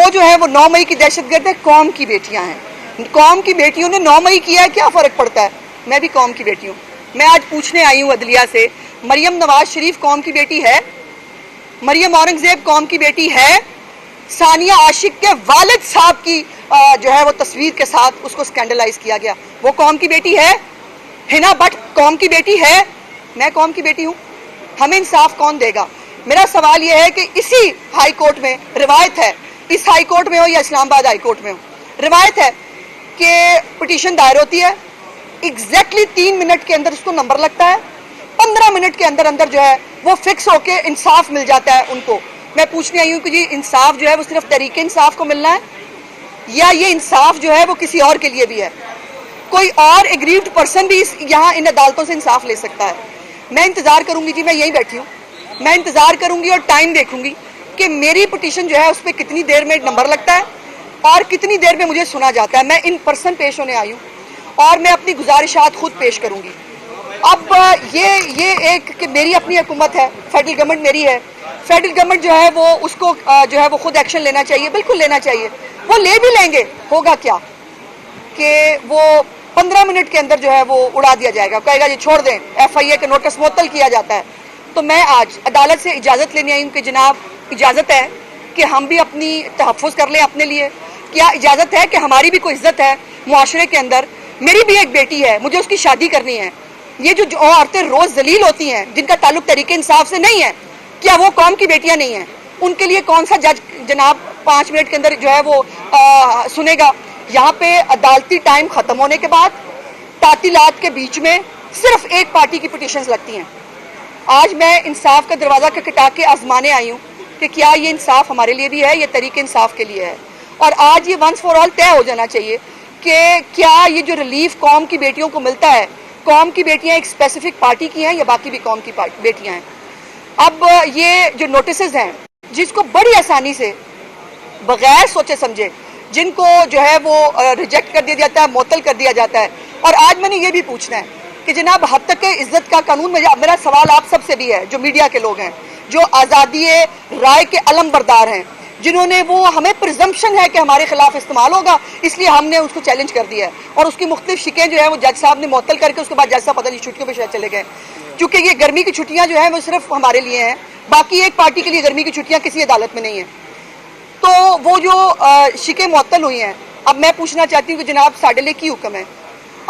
वो जो है वो 9 मई की दहशतगर्द है, कौम की बेटियां हैं। कौम की बेटियों ने 9 मई किया है, क्या फ़र्क पड़ता है? मैं भी कौम की बेटी हूँ। मैं आज पूछने आई हूँ अदलिया से, मरियम नवाज शरीफ कौम की बेटी है? मरियम औरंगजेब कौम की बेटी है? सानिया आशिक के वालिद साहब की जो है वो तस्वीर के साथ उसको स्कैंडलाइज किया गया, वो कौम की बेटी है? हिना भट्ट कौम की बेटी है? मैं कौम की बेटी हूँ। हमें इंसाफ कौन देगा? मेरा सवाल यह है कि इसी हाई कोर्ट में रिवायत है, इस हाई कोर्ट में हो या इस्लामाबाद हाई कोर्ट में हो, रिवायत है कि पिटीशन दायर होती है, एग्जैक्टली 3 मिनट के अंदर उसको नंबर लगता है, 15 मिनट के अंदर अंदर जो है वो फिक्स होके इंसाफ मिल जाता है उनको। मैं पूछने आई हूँ कि जी इंसाफ जो है वो सिर्फ तरीके इंसाफ को मिलना है या ये इंसाफ जो है वो किसी और के लिए भी है? कोई और एग्रीव्ड पर्सन भी यहाँ इन अदालतों से इंसाफ ले सकता है। मैं इंतजार करूंगी जी, मैं यहीं बैठी हूँ, मैं इंतजार करूंगी और टाइम देखूंगी कि मेरी पिटीशन जो है उस पर कितनी देर में नंबर लगता है और कितनी देर में मुझे सुना जाता है। मैं इन पर्सन पेश होने आई हूँ और मैं अपनी गुजारिशात खुद पेश करूंगी। अब ये एक कि मेरी अपनी हुकूमत है, फेडरल गवर्नमेंट मेरी है, फेडरल गवर्नमेंट जो है वो उसको जो है वो खुद एक्शन लेना चाहिए, बिल्कुल लेना चाहिए। वो ले भी लेंगे, होगा क्या कि वो 15 मिनट के अंदर जो है वो उड़ा दिया जाएगा, कहेगा जी छोड़ दें, FIA का नोटिस मुअत्तल किया जाता है। तो मैं आज अदालत से इजाज़त लेने आई हूँ कि जनाब इजाज़त है कि हम भी अपनी तहफ़्फ़ुज़ कर लें अपने लिए, क्या इजाज़त है कि हमारी भी कोई इज्जत है मुआशरे के अंदर? मेरी भी एक बेटी है, मुझे उसकी शादी करनी है। ये जो औरतें रोज़ जलील होती हैं जिनका ताल्लुक तरीके इंसाफ से नहीं है, क्या वो कौम की बेटियां नहीं हैं? उनके लिए कौन सा जज जनाब 5 मिनट के अंदर जो है वो सुनेगा? यहाँ पे अदालती टाइम ख़त्म होने के बाद तातीलात के बीच में सिर्फ एक पार्टी की पिटीशंस लगती हैं। आज मैं इंसाफ का दरवाज़ा खटखटा के आजमाने आई हूँ कि क्या ये इंसाफ हमारे लिए भी है, ये तरीके इंसाफ के लिए है। और आज ये वंस फॉर ऑल तय हो जाना चाहिए कि क्या ये जो रिलीफ कौम की बेटियों को मिलता है, कौम की बेटियां एक स्पेसिफिक पार्टी की हैं या बाकी भी कौम की बेटियां हैं। अब ये जो नोटिसेस हैं जिसको बड़ी आसानी से बगैर सोचे समझे जिनको जो है वो रिजेक्ट कर दिया जाता है, मुअत्तल कर दिया जाता है। और आज मैंने ये भी पूछना है कि जनाब हद तक इज्जत का कानून में, मेरा सवाल आप सबसे भी है जो मीडिया के लोग हैं, जो आज़ादी राय के अलम बरदार हैं, जिन्होंने वो हमें प्रिजम्पशन है कि हमारे खिलाफ इस्तेमाल होगा इसलिए हमने उसको चैलेंज कर दिया है और उसकी मुख्तलिफ शिकें जो है वो जज साहब ने मुअत्तल करके उसके बाद जज साहब पता नहीं छुट्टियों पे शायद चले गए, क्योंकि ये गर्मी की छुट्टियां जो है वो सिर्फ हमारे लिए हैं, बाकी एक पार्टी के लिए गर्मी की छुट्टियां किसी अदालत में नहीं है। तो वो जो शिकें मुअत्तल हुई हैं, अब मैं पूछना चाहती हूँ कि जनाब साढ़े लिए की हुक्म है?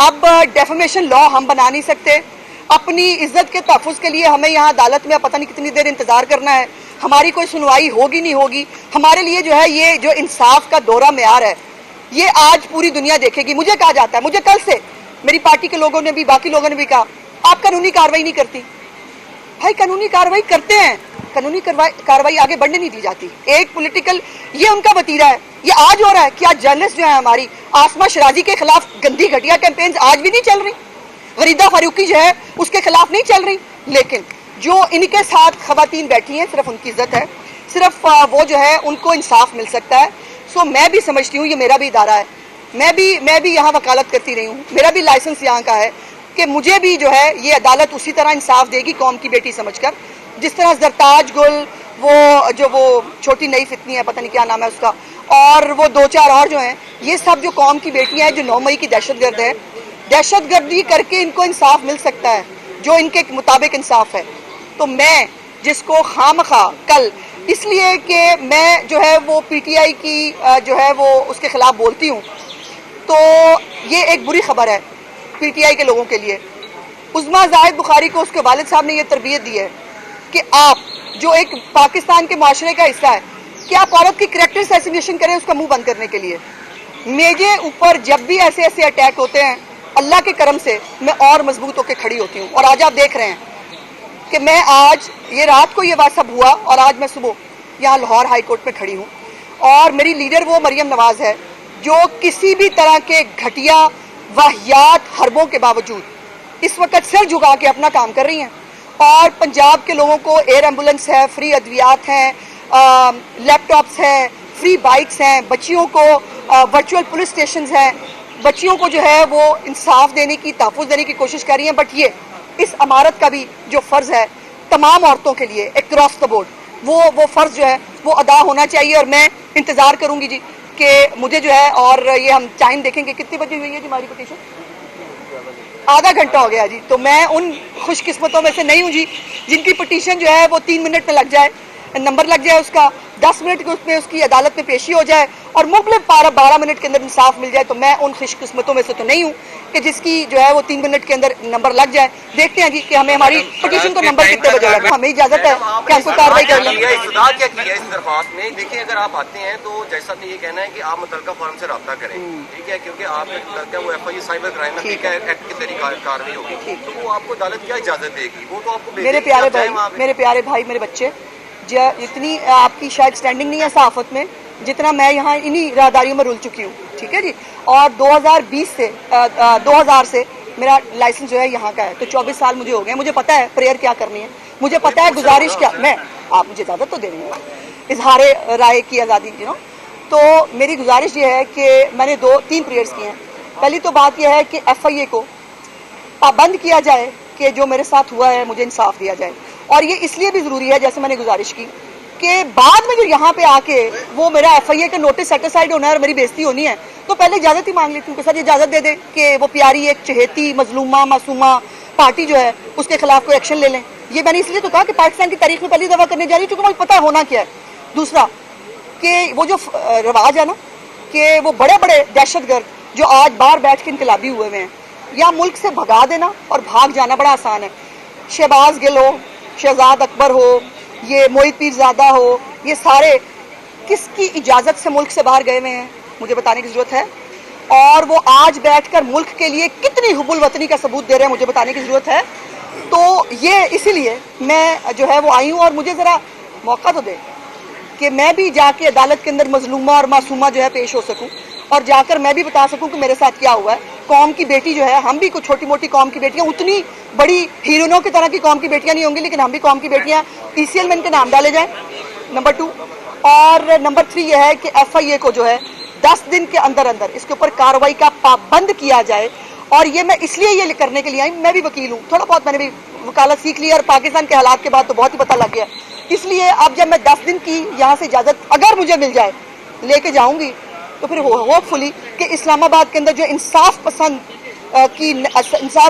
अब डेफेमेशन लॉ हम बना नहीं सकते, अपनी इज्जत के तहफ़्फ़ुज़ के लिए हमें यहाँ अदालत में पता नहीं कितनी देर इंतज़ार करना है, हमारी कोई सुनवाई होगी नहीं होगी। हमारे लिए जो है ये जो इंसाफ का दौरा मेयार है ये आज पूरी दुनिया देखेगी। मुझे कहा जाता है, मुझे कल से मेरी पार्टी के लोगों ने भी, बाकी लोगों ने भी कहा आप कानूनी कार्रवाई नहीं करती। भाई कानूनी कार्रवाई करते हैं, कानूनी कार्रवाई आगे बढ़ने नहीं दी जाती। एक पॉलिटिकल, ये उनका वतीरा है, ये आज हो रहा है कि आज जर्नलिस्ट जो है हमारी आसमा शराजी के खिलाफ गंदी घटिया कैंपेन्स आज भी नहीं चल रही, गरीदा फारूकी जो है उसके खिलाफ नहीं चल रही, लेकिन जो इनके साथ खवातीन बैठी हैं सिर्फ उनकी इज्जत है, सिर्फ वो जो है उनको इंसाफ मिल सकता है। सो मैं भी समझती हूँ ये मेरा भी इदारा है, मैं भी यहाँ वकालत करती रही हूँ, मेरा भी लाइसेंस यहाँ का है कि मुझे भी जो है ये अदालत उसी तरह इंसाफ देगी कौम की बेटी समझकर, जिस तरह जरताज गुल, वो छोटी नई फितनी है, पता नहीं क्या नाम है उसका, और वो 2-4 और जो हैं, ये सब जो कौम की बेटियां हैं जो 9 मई की दहशतगर्द है, दहशतगर्दी करके इनको इंसाफ मिल सकता है जो इनके मुताबिक इंसाफ है। तो मैं जिसको खामखा कल इसलिए कि मैं जो है वो PTI की जो है वो उसके खिलाफ बोलती हूँ, तो ये एक बुरी खबर है PTI के लोगों के लिए। उज़्मा जाहिद बुखारी को उसके वालिद साहब ने ये तरबियत दी है कि आप जो एक पाकिस्तान के माशरे का हिस्सा है कि आप औरत की कैरेक्टर असैसिनेशन करें उसका मुंह बंद करने के लिए। मेरे ऊपर जब भी ऐसे ऐसे अटैक होते हैं अल्लाह के करम से मैं और मजबूत होकर खड़ी होती हूँ। और आज आप देख रहे हैं कि मैं आज ये रात को ये बात सब हुआ और आज मैं सुबह यहाँ लाहौर हाई कोर्ट में खड़ी हूँ और मेरी लीडर वो मरियम नवाज है जो किसी भी तरह के घटिया वाहियात हरबों के बावजूद इस वक्त सिर झुका के अपना काम कर रही हैं। और पंजाब के लोगों को एयर एम्बुलेंस है, फ्री अद्वियात हैं, लैपटॉप्स हैं, फ्री बाइक्स हैं, बच्चियों को वर्चुअल पुलिस स्टेशन हैं, बच्चियों को जो है वो इंसाफ देने की, तहफ़्फ़ुज़ देने की कोशिश कर रही हैं। बट ये इस अमारत का भी जो फ़र्ज़ है तमाम औरतों के लिए अक्रॉस द बोर्ड वो फ़र्ज़ जो है वो अदा होना चाहिए। और मैं इंतज़ार करूँगी जी कि मुझे जो है, और ये हम टाइम देखेंगे कितने बजे हुई है जी हमारी पिटीशन, आधा घंटा हो गया जी। तो मैं उन खुशकिस्मतों में से नहीं हूँ जी जिनकी पिटीशन जो है वो 3 मिनट में लग जाए, नंबर लग जाए उसका, 10 मिनट के उसमें उसकी अदालत में पेशी हो जाए और मुख्तलिफ 12 मिनट के अंदर इंसाफ मिल जाए। तो मैं उन खुशकिस्मतों में से तो नहीं हूँ कि जिसकी जो है वो 3 मिनट के अंदर नंबर लग जाए। देखते हैं जी कि हमें हमारी पिटीशन को नंबर कितने बजे लगे। हमें इजाजत है कि हमको कार्रवाई कर लें। सुधार क्या किया इस दरख्वास्त में? देखिए, अगर आप आते हैं तो जज साहब ने ये कहना है कि आप मुतलका फॉर्म से रब्ता करें, ठीक है, क्योंकि आपने वो FIA साइबर क्राइम एक्ट के तरीके कार्रवाई होगी, तो वो आपको अदालत क्या इजाजत देगी? वो तो आपको मेरे प्यारे भाई, मेरे बच्चे, इतनी आपकी शायद स्टैंडिंग नहीं है सहाफत में जितना मैं यहाँ इन्हीं राहदारियों में रुल चुकी हूँ, ठीक है जी। और 2000 से मेरा लाइसेंस जो है यहाँ का है, तो 24 साल मुझे हो गए। मुझे पता है प्रेयर क्या करनी है, मुझे पता है गुजारिश क्या, मैं आप मुझे इजाज़त तो दे रही हैं इजहार राय की आज़ादी, तो मेरी गुजारिश ये है कि मैंने 2-3 प्रेयर्स की हैं। पहली तो बात यह है कि FIA को पाबंद किया जाए कि जो मेरे साथ हुआ है मुझे इंसाफ दिया जाए। और ये इसलिए भी ज़रूरी है, जैसे मैंने गुजारिश की, कि बाद में जो यहाँ पे आके वो मेरा FIA का नोटिस सेटिस्फाइड होना है और मेरी बेइज्जती होनी है, तो पहले इजाज़त ही मांग लेती हूँ कि सर इजाज़त दे दें कि वो प्यारी एक चहेती मजलूमा मासूमा पार्टी जो है उसके खिलाफ कोई एक्शन ले लें। ये मैंने इसलिए तो कहा कि पाकिस्तान की तारीख में पहली दफ़ा करने जा रही है, क्योंकि मुझे पता है होना क्या है। दूसरा कि वो जो रवाज है ना कि वो बड़े बड़े दहशतगर्द जो आज बाहर बैठ के इनकलाबी हुए हुए हैं, या मुल्क से भगा देना और भाग जाना बड़ा आसान है। शहबाज गिल हो, शहजाद अकबर हो, ये मोहित पीरजादा हो, ये सारे किसकी इजाज़त से मुल्क से बाहर गए हुए हैं मुझे बताने की ज़रूरत है। और वो आज बैठकर मुल्क के लिए कितनी हुब्बुल वतनी का सबूत दे रहे हैं मुझे बताने की ज़रूरत है। तो ये इसीलिए मैं जो है वो आई हूँ, और मुझे ज़रा मौका तो दे कि मैं भी जाके अदालत के अंदर मजलूमा और मासूमा जो है पेश हो सकूँ, और जाकर मैं भी बता सकूँ कि मेरे साथ क्या हुआ है। कौम की बेटी जो है, हम भी कुछ छोटी मोटी कौम की बेटियाँ, उतनी बड़ी हीरोइनों की तरह की कौम की बेटियाँ नहीं होंगी, लेकिन हम भी कौम की बेटियाँ, PCL में इनके नाम डाले जाएँ, नंबर 2। और नंबर 3 यह है कि FIA को जो है 10 दिन के अंदर अंदर इसके ऊपर कार्रवाई का पाबंद किया जाए। और ये मैं इसलिए ये करने के लिए आई, मैं भी वकील हूँ, थोड़ा बहुत मैंने भी वकालत सीख ली, और पाकिस्तान के हालात के बाद तो बहुत ही पता लग गया। इसलिए अब जब मैं 10 दिन की यहाँ से इजाज़त अगर मुझे मिल जाए लेके जाऊँगी, तो फिर होपफुली कि इस्लामाबाद के अंदर जो इंसाफ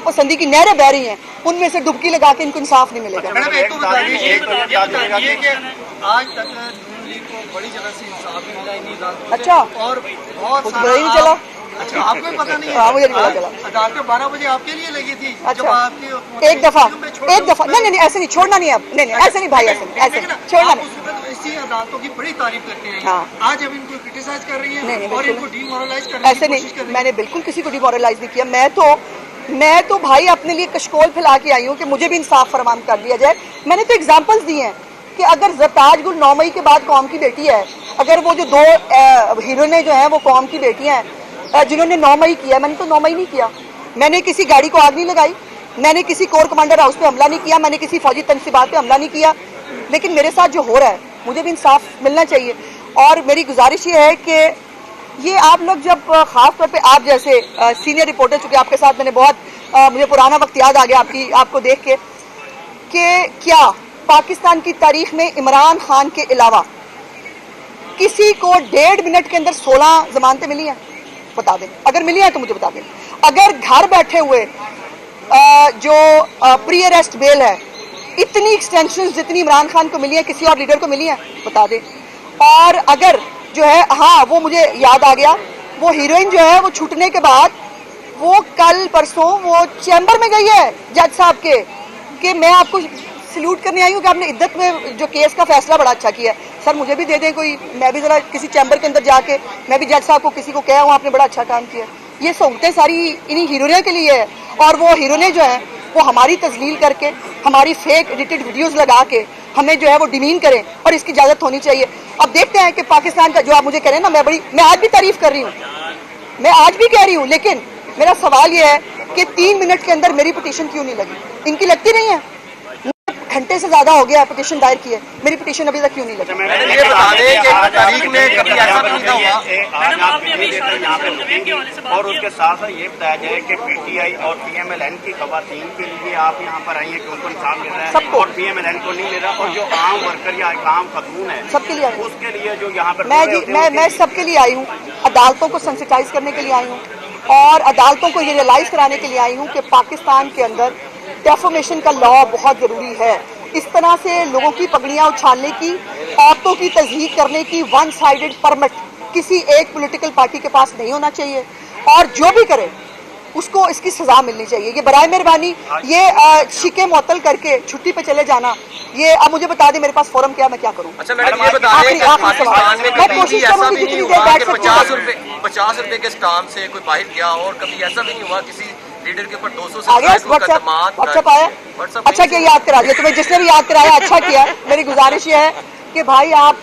पसंदी की नहरें बह रही हैं, उनमें से डुबकी लगा के इनको इंसाफ नहीं मिलेगा। आज तक को बड़ी जगह से इंसाफ मिला ही नहीं। अच्छा, और बहुत कुछ नहीं चला। अच्छा, आपको पता नहीं है? हाँ, मुझे नहीं पता चला। अदालत 12 बजे आपके लिए लगी थी। अच्छा, जब आपकी एक दफा नहीं ऐसे नहीं छोड़ना, नहीं अब नहीं ऐसे नहीं भाई, ऐसे छोड़ना नहीं। इसी अदालतों की बड़ी तारीफ करते हैं। हाँ। आज अब इनको क्रिटिसाइज कर रही है और इनको डिमोरलाइज करने ऐसे नहीं, मैंने बिल्कुल किसी को डिमोरलाइज नहीं किया। मैं तो भाई अपने लिए कशकोल फैला के आई हूँ कि मुझे भी इंसाफ फरमान कर दिया जाए। मैंने तो एग्जाम्पल्स दिए हैं कि अगर ज़रताज गुल 9 मई के बाद कौम की बेटी है, अगर वो जो 2 हीरोइनें जो हैं वो कौम की बेटियां हैं जिन्होंने 9 मई किया, मैंने तो 9 मई नहीं किया। मैंने किसी गाड़ी को आग नहीं लगाई, मैंने किसी कोर कमांडर हाउस पे हमला नहीं किया, मैंने किसी फौजी तनसीबात पे हमला नहीं किया। लेकिन मेरे साथ जो हो रहा है मुझे भी इंसाफ मिलना चाहिए। और मेरी गुजारिश ये है कि ये आप लोग जब ख़ास तौर पे आप जैसे सीनियर रिपोर्टर, चूँकि आपके साथ मैंने बहुत मुझे पुराना वक्त याद आ गया आपको देख के, कि क्या पाकिस्तान की तारीख में इमरान खान के अलावा किसी को 1.5 मिनट के अंदर 16 जमानतें मिली हैं? बता दें, अगर मिली हैं तो मुझे बता दें। अगर घर बैठे हुए जो प्री अरेस्ट बेल है, इतनी एक्सटेंशन जितनी इमरान खान को मिली है किसी और लीडर को मिली है? बता दें। और अगर जो है, हाँ वो मुझे याद आ गया, वो हीरोइन जो है वो छूटने के बाद वो कल परसों वो चैम्बर में गई है जज साहब के कि मैं आपको सल्यूट करने आई हूँ कि आपने इद्दत में जो केस का फैसला बड़ा अच्छा किया है, सर मुझे भी दे दें कोई, मैं भी ज़रा किसी चैम्बर के अंदर जाके मैं भी जज साहब को किसी को कहा हूँ आपने बड़ा अच्छा काम किया। ये सहूलतें सारी इन्हीं हीरोइनों के लिए है, और वो हीरोइनें जो हैं वो हमारी तजलील करके, हमारी फेक एडिटेड वीडियोज़ लगा के हमें जो है वो डिमीन करें, और इसकी इजाज़त होनी चाहिए। अब देखते हैं कि पाकिस्तान का जो आप मुझे कह रहे हैं ना, मैं आज भी तारीफ़ कर रही हूँ, मैं आज भी कह रही हूँ, लेकिन मेरा सवाल ये है कि 3 मिनट के अंदर मेरी पिटीशन क्यों नहीं लगी? इनकी लगती नहीं है? घंटे से ज्यादा हो गया पिटीशन दायर की है, मेरी पिटीशन अभी तक क्यों नहीं लगी? मैडम ये बता दें कि तारीख में कभी ऐसा भी नहीं हुआ और उसके साथ साथ ये बताया जाए कि पीटीआई और पीएमएलएन की खवातीन के लिए आप यहाँ पर आई हैं कि उनको इंसाफ मिल रहा है सबको। और पीएमएलएन को नहीं मिल रहा, और जो आम वर्कर या आम खातून है सबके लिए आई हूँ उसके लिए जो यहाँ पर मैं सबके लिए आई हूँ। अदालतों को सेंसिटाइज करने के लिए आई हूँ और अदालतों को ये रियलाइज कराने के लिए आई हूँ कि पाकिस्तान के अंदर डेफोमेशन का लॉ बहुत जरूरी है। इस तरह से लोगों की पगड़ियां उछालने की, औरतों की तज़हीक करने की वन साइडेड परमिट किसी एक पॉलिटिकल पार्टी के पास नहीं होना चाहिए, और जो भी करे उसको इसकी सजा मिलनी चाहिए। ये बराए मेहरबानी ये शिके मुअत्तल करके छुट्टी पे चले जाना, ये अब मुझे बता दें मेरे पास फोरम क्या, मैं क्या करूँ? अच्छा मैडम ये बता दें कि पाकिस्तान में कभी भी ऐसा भी नहीं हुआ कि 50 रुपए के स्टाम्प से कोई बाहर गया, और कभी ऐसा भी नहीं हुआ किसी लीडर के ऊपर 200 से व्हाट्सएप आया। अच्छा क्या याद करा दिया तुम्हें, जिसने भी याद कराया अच्छा किया। मेरी गुजारिश ये है कि भाई आप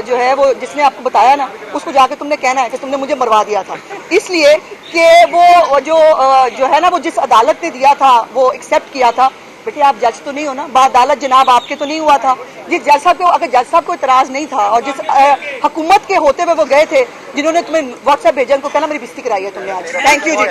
जो है वो जिसने आपको बताया ना उसको जाके तुमने कहना है कि तुमने मुझे मरवा दिया था, इसलिए कि वो जो है ना वो जिस अदालत ने दिया था वो एक्सेप्ट किया था। बेटे आप जज तो नहीं हो ना, बाअदालत जनाब आपके तो नहीं हुआ था। जिस जज साहब को, अगर जज साहब को इतराज नहीं था और जिस हुकूमत के होते हुए वो गए थे जिन्होंने तुम्हें व्हाट्सएप भेजा, उनको कहना मेरी बेइज्जती कराई है तुमने आज। Thank you ji.